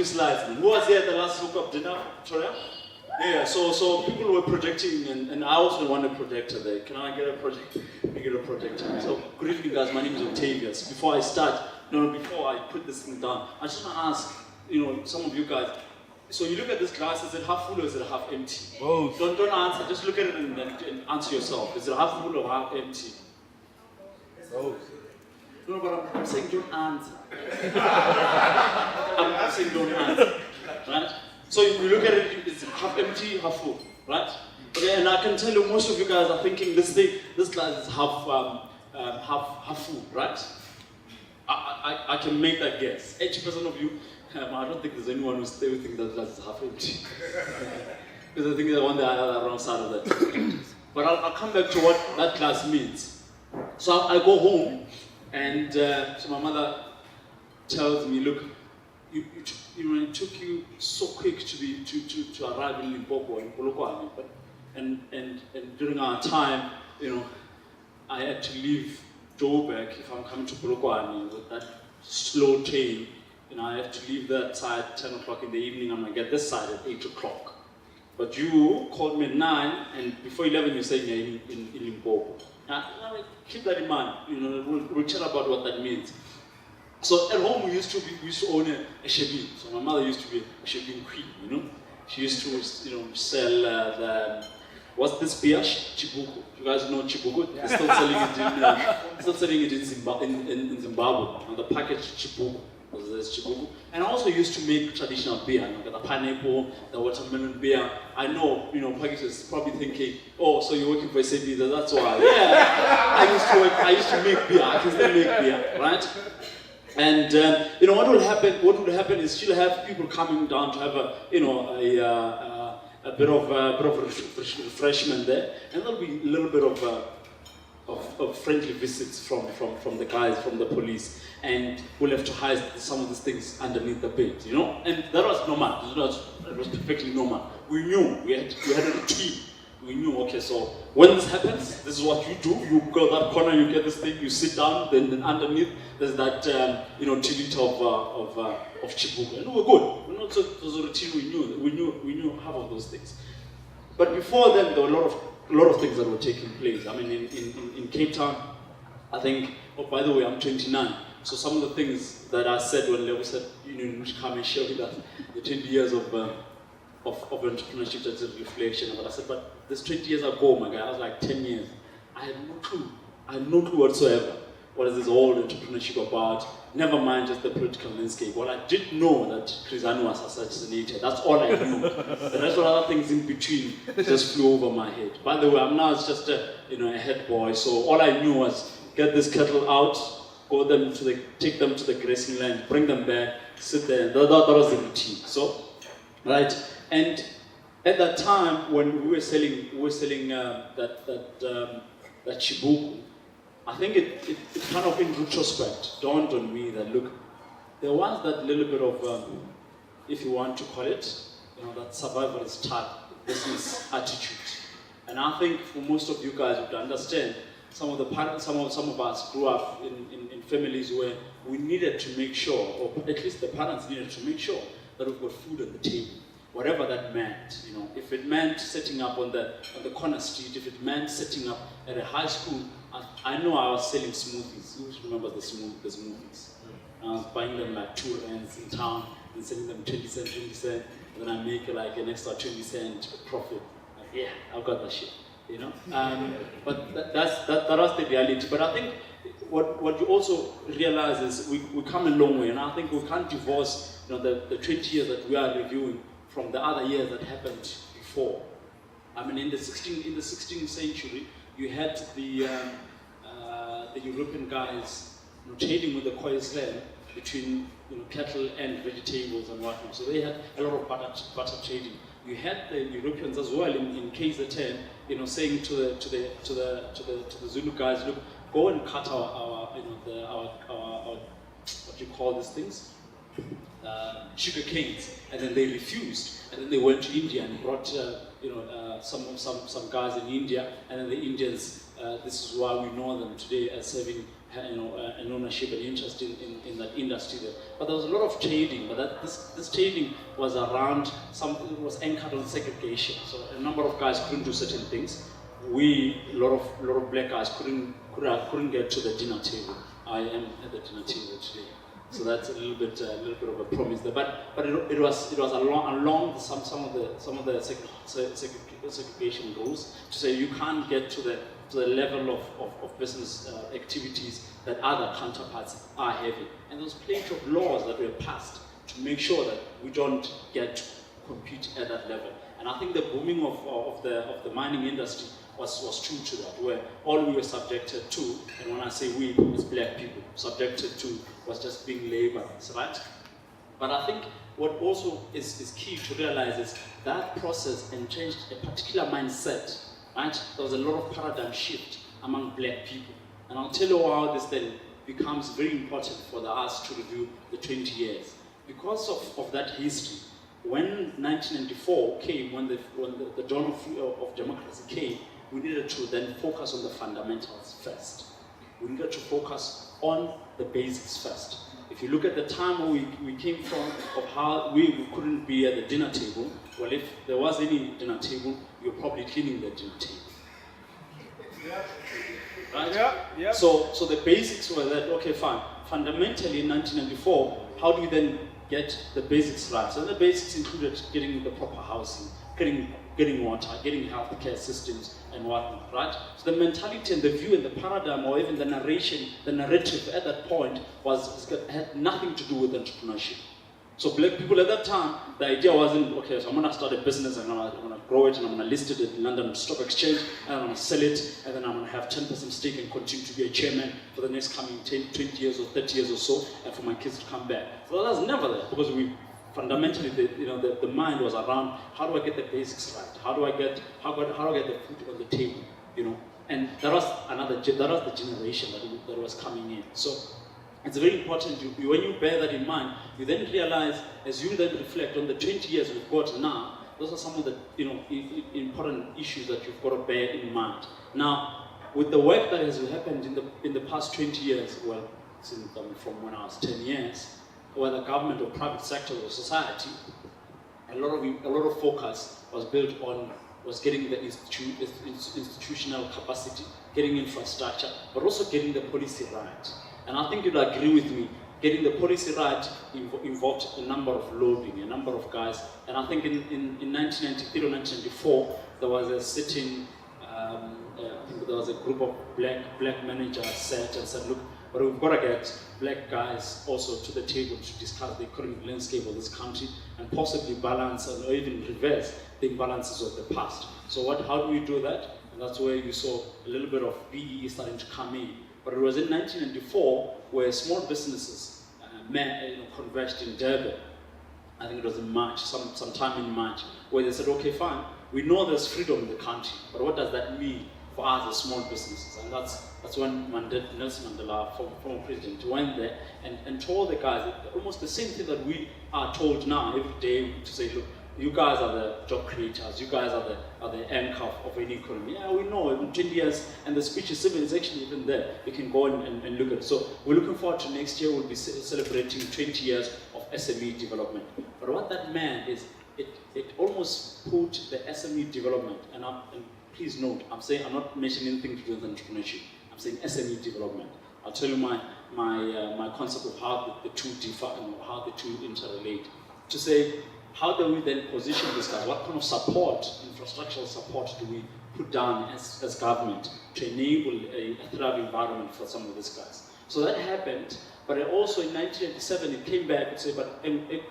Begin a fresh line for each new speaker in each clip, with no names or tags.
few slides. Who was here at the last hookup dinner, Victoria? Yeah, so people were projecting, and I also want a projector there. Can I get a projector? Get a projector. So, good evening, guys. My name is Octavius. Before I start, before I put this thing down, I just want to ask, some of you guys. So you look at this glass. Is it half full or is it half empty?
Both.
Don't answer. Just look at it and answer yourself. Is it half full or half empty?
Both.
No, but I'm saying don't answer. I'm saying don't answer, right? So you look at it, it's half empty, half full, right? Okay, and I can tell you most of you guys are thinking this glass is half full, right? I can make that guess. 80% of you, I don't think there's anyone who still thinks that glass is half empty. Because I think they're on the wrong side of that. But I'll come back to what that glass means. So I go home, and so my mother tells me, look, it took you so quick to arrive in Limpopo, in Polokwane, but and during our time, I had to leave Joburg if I'm coming to Polokwane with that slow train. I have to leave that side at 10 o'clock in the evening. I'm gonna get this side at 8 o'clock. But you called me at 9, and before 11 you said you're in Limpopo. Now, keep that in mind. We'll chat about what that means. So at home we used to own a shebeen. So my mother used to be a shebeen queen. She used to sell what's this beer? Chibuku. You guys know Chibuku? They're still selling it in Zimbabwe. On the package Chibuku. There's Chibuku. And I also used to make traditional beer. The pineapple, the watermelon beer. I know, Pakistan is probably thinking, oh, so you're working for SAB, that's why. Yeah, I used to make beer. I can still make beer, right? And what will happen? What would happen is she'll have people coming down to have a bit of refreshment there, and there'll be a little bit of friendly visits from the guys from the police, and we'll have to hide some of these things underneath the bed, And that was normal. It was perfectly normal. We knew we had a routine. We knew, okay, so when this happens, this is what you do. You go that corner, you get this thing, you sit down, then underneath there's that 2 liter of chibuku, and we were good. So it was a routine. We knew half of those things. But before then, there were a lot of things that were taking place. I mean, in Cape Town, I think. Oh, by the way, I'm 29. So some of the things that I said when Lebo said, you need to come and share with us the 20 years of entrepreneurship, that's a reflection. But I said, but this 20 years ago, my guy, I was like 10 years. I had no clue. I had no clue whatsoever. What is this whole entrepreneurship about? Never mind just the political landscape. Well, I did know that Chrizani was assassinated. That's all I knew. The rest of other things in between just flew over my head. By the way, I'm now just a head boy. So all I knew was get this cattle out, take them to the grazing land, bring them back, sit there. That was the routine. So, right. And at that time, when we were selling that chibuku, I think it kind of in retrospect dawned on me that look, there was that little bit of, if you want to call it, that survivalist type business attitude. And I think for most of you guys would understand, some of the parents, some of us grew up in families where we needed to make sure, or at least the parents needed to make sure that we've got food on the table. Whatever that meant, if it meant setting up on the corner street, if it meant setting up at a high school, I know I was selling smoothies. Who remembers the smoothies? I was buying them like 2 rands in town and selling them 20 cents, and then I make like an extra 20 cent profit. Yeah, I've got that shit, But that was the reality. But I think what you also realize is we come a long way, and I think we can't divorce the 20 years that we are reviewing from the other years that happened before. I mean, in the 16th century, you had the European guys trading with the Khoisan land between cattle and vegetables and whatnot. So they had a lot of barter trading. You had the Europeans as well in KZN, saying to the Zulu guys, look, go and cut our what do you call these things? sugar canes, and then they refused, and then they went to India and brought some guys in India, and then the Indians. This is why we know them today as having an ownership and interest in that industry there. But there was a lot of trading, but this trading was around something was anchored on segregation. So a number of guys couldn't do certain things. A lot of black guys couldn't get to the dinner table. I am at the dinner table today. So that's a little bit of a promise there. But it was along some of the segregation rules to say you can't get to the level of business activities that other counterparts are having. And there was plenty of laws that were passed to make sure that we don't get to compete at that level. And I think the booming of the mining industry was true to that, where all we were subjected to, and when I say we, as black people, subjected to was just being laborers, right? But I think what also is key to realize is that process entrenched a particular mindset, right? There was a lot of paradigm shift among black people. And I'll tell you how this then becomes very important for us to review the 20 years. Because of that history, when 1994 came, when the dawn of democracy came, we needed to then focus on the fundamentals first. We needed to focus on the basics first. If you look at the time where we came from, of how we couldn't be at the dinner table, well, if there was any dinner table, you're probably cleaning the dinner table.
Yeah.
Right?
Yeah.
So the basics were that, okay, fine. Fundamentally in 1994, how do you then get the basics right? So the basics included getting the proper housing, getting water, getting healthcare systems and whatnot, right? So the mentality and the view and the paradigm, or even the narrative at that point had nothing to do with entrepreneurship. So black people at that time, the idea wasn't, okay, so I'm gonna start a business and I'm gonna grow it and I'm gonna list it in London Stock Exchange and I'm gonna sell it and then I'm gonna have 10% stake and continue to be a chairman for the next coming 10, 20 years or 30 years or so, and for my kids to come back. So that was never there, because we fundamentally, the mind was around, how do I get the basics right? How do I get the food on the table? And that was the generation that was coming in. So it's very important when you bear that in mind, you then realize, as you then reflect on the 20 years we've got now, those are some of the important issues that you've got to bear in mind. Now, with the work that has happened in the past 20 years, well, from when I was 10 years, whether government or private sector or society, a lot of focus was built on getting the institutional capacity, getting infrastructure, but also getting the policy right. And I think you'd agree with me, getting the policy right involved a number of lobbying, a number of guys. And I think in 1993 or 1994, there was a sitting, I think there was a group of black managers sat and said, look, but we've got to get black guys also to the table to discuss the economic landscape of this country and possibly balance or even reverse the imbalances of the past. So how do we do that? And that's where you saw a little bit of BEE starting to come in. But it was in 1994 where small businesses converged in Durban. I think it was in March, sometime in March, where they said, okay, fine, we know there's freedom in the country, but what does that mean for us as small businesses? And that's when Nelson Mandela, former president, went there and told the guys almost the same thing that we are told now every day, to say, look, you guys are the job creators, you guys are the anchor of any economy. Yeah, we know, in 20 years, and the speech is actually even there. You can go and look at it. So we're looking forward to next year, we'll be celebrating 20 years of SME development. But what that meant is, it almost put the SME development, and please note, I'm not mentioning anything to do with entrepreneurship. I'm saying SME development. I'll tell you my concept of how the two differ and how the two interrelate. To say, how do we then position this guys? What kind of support, infrastructural support, do we put down as government to enable a thriving environment for some of these guys? So that happened, but also in 1987 it came back and said, but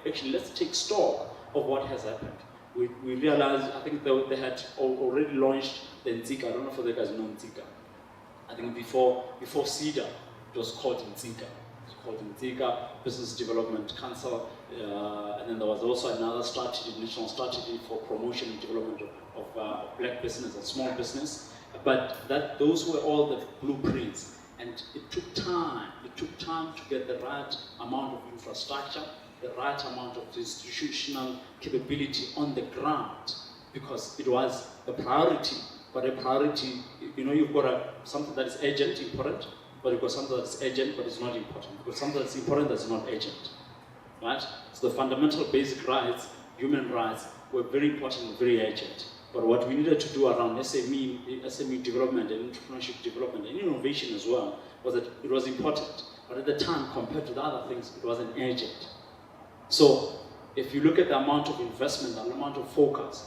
actually let's take stock of what has happened. We realized, I think they had already launched the Nzika. I don't know if the guys know Nzika. I think before CEDA, it was called Nzika. Nzika, Business Development Council, and then there was also another strategy, national strategy for promotion and development of black business and small business. But those were all the blueprints, and it took time. It took time to get the right amount of infrastructure, the right amount of institutional capability on the ground, because it was a priority. But a priority, you've got something that is urgent, important, but you've got something that's urgent, but it's not important. You've got something that's important, that's not urgent, right? So the fundamental basic rights, human rights, were very important and very urgent. But what we needed to do around SME development and entrepreneurship development and innovation as well, was that it was important. But at the time, compared to the other things, it wasn't urgent. So if you look at the amount of investment and the amount of focus,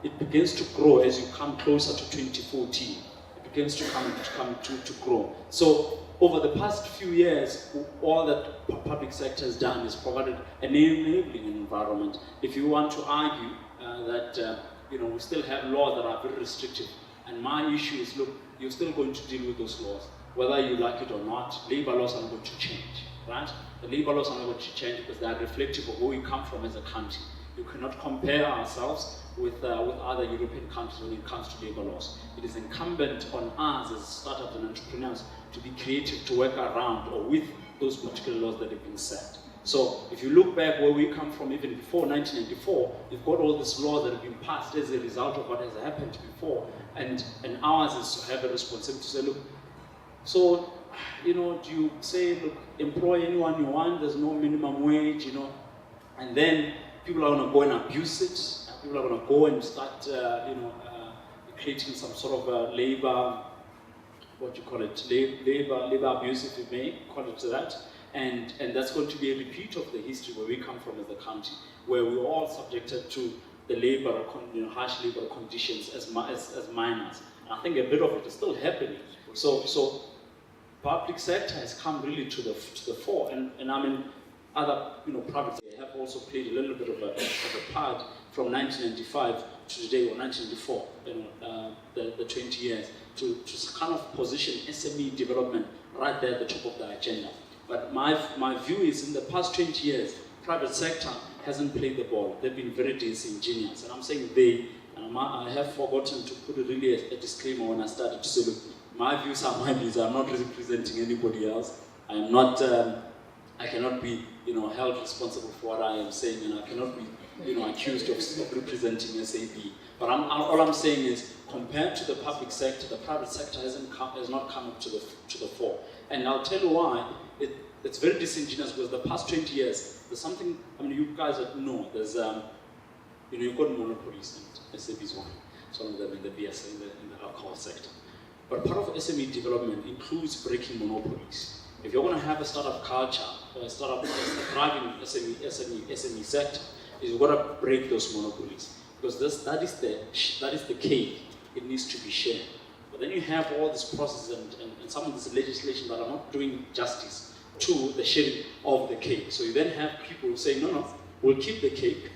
it begins to grow as you come closer to 2014. It begins to come to grow. So over the past few years, all that public sector has done is provided an enabling environment. If you want to argue that we still have laws that are very restrictive, and my issue is, look, you're still going to deal with those laws, whether you like it or not. Labor laws are not going to change, right? The labor laws are not going to change because they are reflective of where we come from as a country. You cannot compare ourselves with other European countries when it comes to labor laws. It is incumbent on us as startups and entrepreneurs to be creative, to work around or with those particular laws that have been set. So if you look back where we come from, even before 1994, you've got all these laws that have been passed as a result of what has happened before, and ours is to have a responsibility to say, look, so, do you say, look, employ anyone you want, there's no minimum wage, and then people are going to go and abuse it. People are going to go and start, creating some sort of labor, labor abuse, if you may call it that. And that's going to be a repeat of the history where we come from as a country, where we were all subjected to the harsh labor conditions as minors. And I think a bit of it is still happening. So public sector has come really to the fore, and I mean, other private have also played a little bit of a part from 1995 to today, or 1994, the 20 years, to kind of position SME development right there at the top of the agenda. But my view is, in the past 20 years, private sector hasn't played the ball. They've been very disingenuous, and I'm saying they. And I have forgotten to put really a disclaimer when I started to say, look, my views are my views. I'm not representing anybody else. I am not. I cannot be, held responsible for what I am saying, and I cannot be, accused of representing SAB. But all I'm saying is, compared to the public sector, the private sector has not come up to the fore. And I'll tell you why. It's very disingenuous, because the past 20 years, there's something. I mean, you guys know. There's, you've got monopolies, and SAB is one. Some of them in the BSA, in the alcohol sector. But part of SME development includes breaking monopolies. If you're going to have a startup culture, or a thriving SME sector, you've got to break those monopolies, because that is the cake. It needs to be shared. But then you have all this process and some of this legislation that are not doing justice to the sharing of the cake. So you then have people saying, no, we'll keep the cake.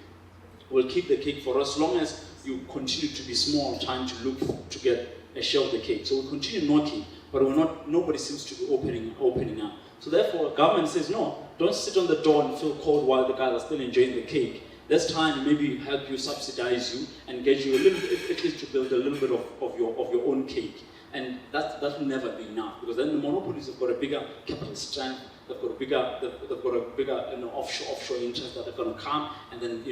We'll keep the cake for as long as you continue to be small, trying to look to get a share of the cake. So we'll continue knocking, but nobody seems to be opening up. So therefore, government says, no, don't sit on the door and feel cold while the guys are still enjoying the cake. Let's try and maybe help you, subsidize you, and get you a little bit, at least to build a little bit of your own cake. And that will never be enough, because then the monopolies have got a bigger capital strength. They've got a bigger offshore interest that are going to come and then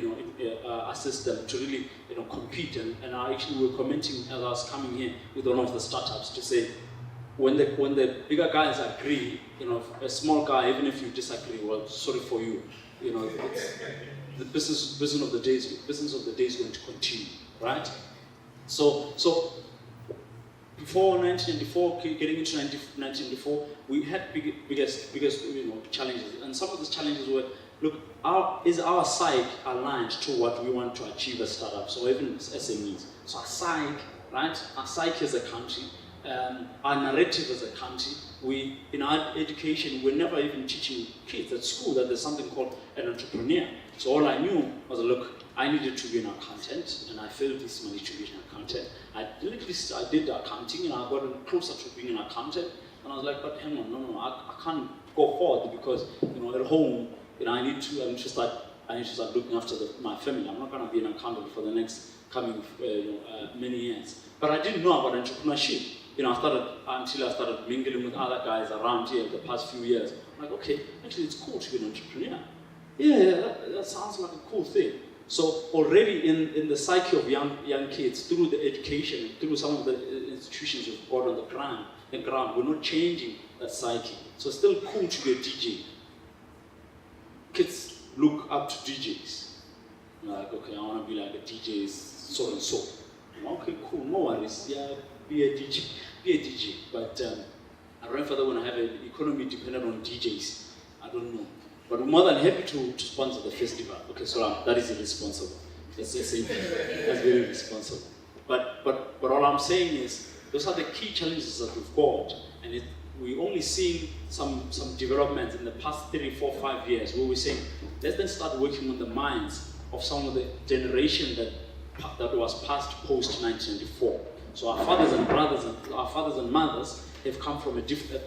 assist them to really compete. And I actually were commenting as I was coming here with one of the startups to say, when the bigger guys agree, a small guy, even if you disagree, well, sorry for you, it's, the business of the day is going to continue, right? So before 1994, getting into 1994, we had biggest challenges, and some of those challenges were, look, is our psyche aligned to what we want to achieve as startups, or even as SMEs? So our psyche as a country, our narrative as a country, in our education, we're never even teaching kids at school that there's something called an entrepreneur. So all I knew was, look, I needed to be an accountant, and I failed this money to be an accountant. I did accounting, and I got closer to being an accountant, and I was like, but hang on, no, I can't go forward, because at home, I need to start looking after my family. I'm not going to be an accountant for the next coming many years. But I didn't know about entrepreneurship. Until I started mingling with other guys around here the past few years. I'm like, okay, actually it's cool to be an entrepreneur. Yeah, that sounds like a cool thing. So already in the psyche of young kids, through the education, through some of the institutions we've got on the ground, we're not changing that psyche. So it's still cool to be a DJ. Kids look up to DJs. Like, okay, I want to be like a DJ so and so. Okay, cool, no worries. Yeah, be a DJ. But I don't know if I want to have an economy dependent on DJs. I don't know. But we're more than happy to sponsor the festival. Okay, so that is irresponsible. That's the same thing. That's very irresponsible. But all I'm saying is, those are the key challenges that we've got, and we're only seeing some developments in the past 3, 4, 5 years where we're saying, let's then start working on the minds of some of the generation that was passed post 1994. So our fathers and brothers and our fathers and mothers have come from a different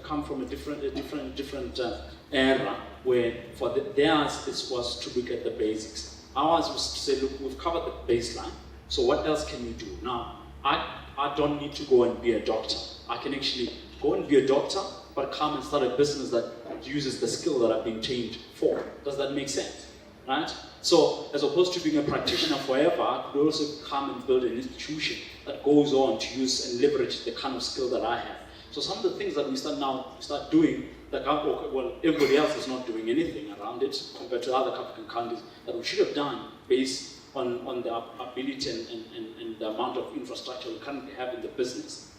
era where for theirs it was to look at the basics. Ours was to say, look, we've covered the baseline. So what else can we do now? I don't need to go and be a doctor. I can actually go and be a doctor, but come and start a business that uses the skill that I've been trained for. Does that make sense? Right? So, as opposed to being a practitioner forever, I could also come and build an institution that goes on to use and leverage the kind of skill that I have. So some of the things that we start doing, like, well, everybody else is not doing anything around it compared to other African countries that we should have done based on the ability and the amount of infrastructure we currently have in the business.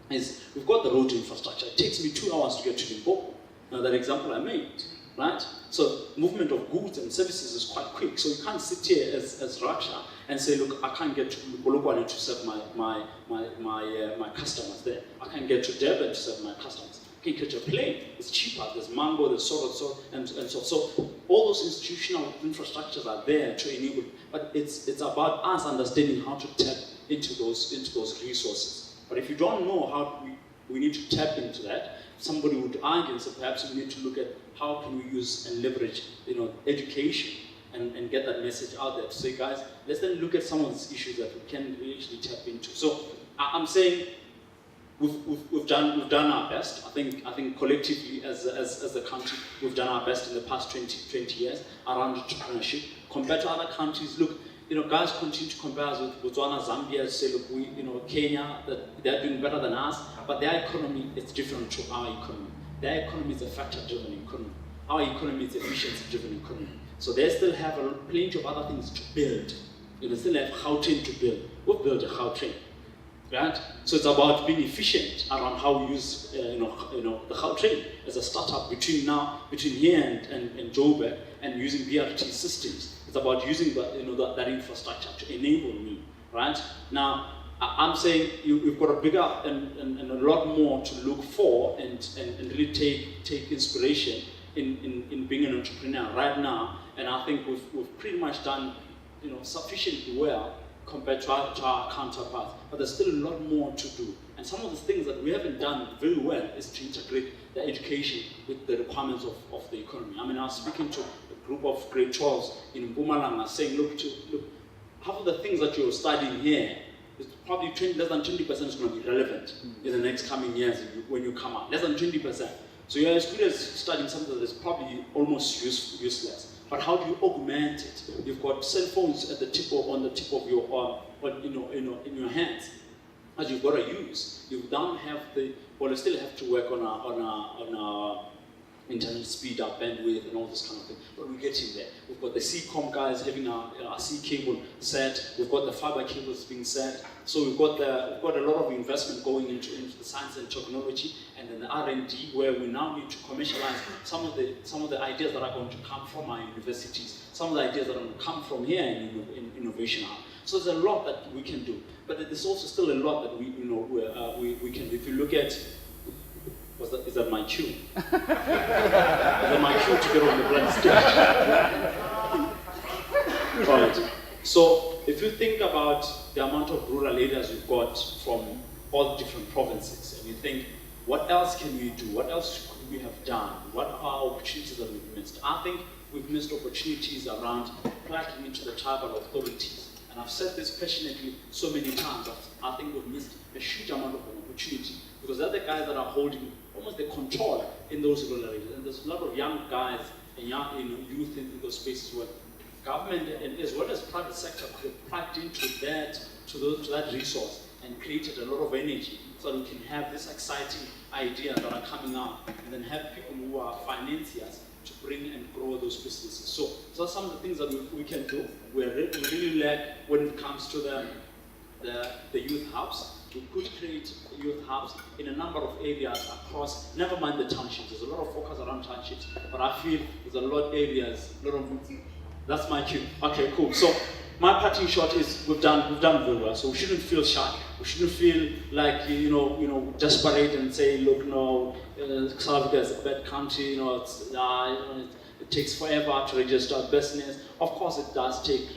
Is we've got the road infrastructure. It takes me 2 hours to get to Limpopo. Now that example I made, right? So movement of goods and services is quite quick. So you can't sit here as Russia and say, look, I can't get to Polokwane to serve my customers there. I can't get to Durban to serve my customers. You can catch a plane. It's cheaper. There's Mango, there's so and so. So all those institutional infrastructures are there to enable. But it's about us understanding how to tap into those resources. But if you don't know how we need to tap into that, somebody would argue, so perhaps we need to look at how can we use and leverage, education and get that message out there to say, guys, let's then look at some of these issues that we can actually tap into. So I'm saying we've done our best. I think collectively as a country we've done our best in the past 20 years around entrepreneurship. Compared to other countries, look, guys continue to compare us with Botswana, Zambia, say, look, Kenya, that they're doing better than us, but their economy is different to our economy. Their economy is a factor-driven economy. Our economy is efficiency-driven economy. So they still have plenty of other things to build. They still have Gauteng to build. We've built a Gauteng, right? So it's about being efficient around how we use, the Gauteng as a startup between here and Joburg and using BRT systems. It's about using that infrastructure to enable me, right? Now, I'm saying you've got a bigger and a lot more to look for and really take inspiration in being an entrepreneur right now. And I think we've pretty much done sufficiently well compared to our counterparts. But there's still a lot more to do. And some of the things that we haven't done very well is to integrate the education with the requirements of the economy. I mean, I was speaking to a group of grade 12s in Mpumalanga saying, look, half of the things that you're studying here, it's probably less than 20% is going to be relevant in the next coming years when you come out. Less than 20%. So you're as good as studying something that is probably almost useless. But how do you augment it? You've got cell phones on the tip of your arm, in your hands, that you've got to use. You don't have you still have to work on our internet speed, our bandwidth, and all this kind of thing. But we're getting there. We've got the CCOM guys having our C cable set. We've got the fiber cables being set. So we've got a lot of investment going into the science and technology, and then the R&D, where we now need to commercialize some of the ideas that are going to come from our universities, some of the ideas that are going to come from here in Innovation Hub. So there's a lot that we can do, but there's also still a lot that we can do. If you look at is that my cue? Is that my cue to get on the bloody stage? Right. So if you think about the amount of rural areas we've got from all different provinces, and you think, what else can we do? What else could we have done? What are opportunities that we've missed? I think we've missed opportunities around plugging into the tribal authorities. And I've said this passionately so many times. I think we've missed a huge amount of opportunity because they're the guys that are holding almost the control in those rural areas. And there's a lot of young guys and young, youth in those spaces where government and as well as private sector could have plugged into that, to that resource and created a lot of energy so that we can have this exciting ideas that are coming out and then have people who are financiers to bring and grow those businesses. So that's some of the things that we can do. We really lack when it comes to the youth hubs. We could create youth hubs in a number of areas across, never mind the townships. There's a lot of focus around townships, but I feel there's a lot of areas, that's my cue. Okay, cool. So my parting shot is we've done very well. So we shouldn't feel shy. We shouldn't feel like desperate and say, look, no, South Africa is a bad country. It takes forever to register a business. Of course, it does take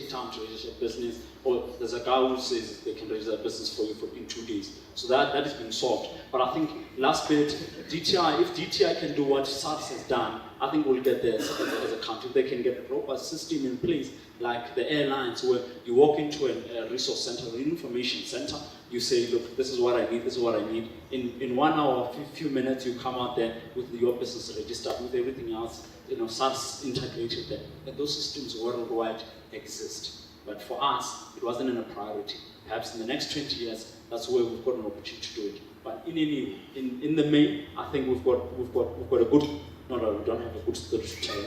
time to register a business. Or there's a guy who says they can register a business for you in 2 days. So that is being solved. But I think last bit, DTI. If DTI can do what SARS has done, I think we'll get there as a country. If they can get a proper system in place, like the airlines, where you walk into a resource center, an information center, you say, look, this is what I need, this is what I need. In 1 hour, a few minutes, you come out there with your business registered, with everything else, SARS integrated there. And those systems worldwide exist. But for us, it wasn't a priority. Perhaps in the next 20 years, that's where we've got an opportunity to do it. But in the main, I think we've got a good. No, we don't have a good story to tell.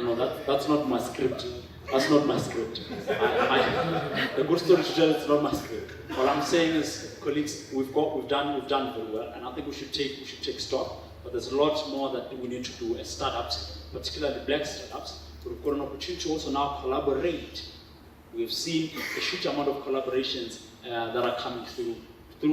No, that's not my script. That's not my script. The good story to tell is not my script. What I'm saying is, colleagues, we've done very well, and I think we should take stock. But there's a lot more that we need to do as startups, particularly black startups. We've got an opportunity to also now collaborate. We've seen a huge amount of collaborations that are coming through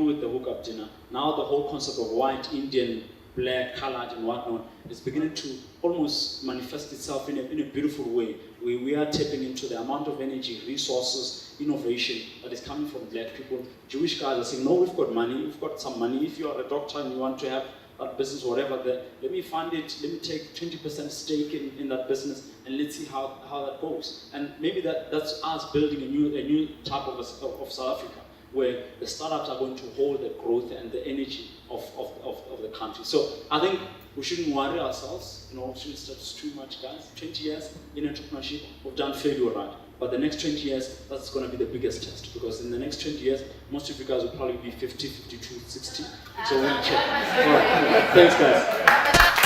with the hookup dinner. Now the whole concept of white, Indian, black, colored, and whatnot is beginning to almost manifest itself in a beautiful way. We are tapping into the amount of energy, resources, innovation that is coming from black people. Jewish guys are saying, no, we've got money, we've got some money. If you are a doctor and you want to have that business, whatever, let me fund it, let me take 20% stake in that business, and let's see how that goes. And maybe that's us building a new type of South Africa, where the startups are going to hold the growth and the energy of the country. So I think we shouldn't worry ourselves, we shouldn't stress too much, guys. 20 years in entrepreneurship, we've done fairly all right. But the next 20 years, that's going to be the biggest test, because in the next 20 years, most of you guys will probably be 50, 52, 60. So we'll check. All right. Thanks, guys.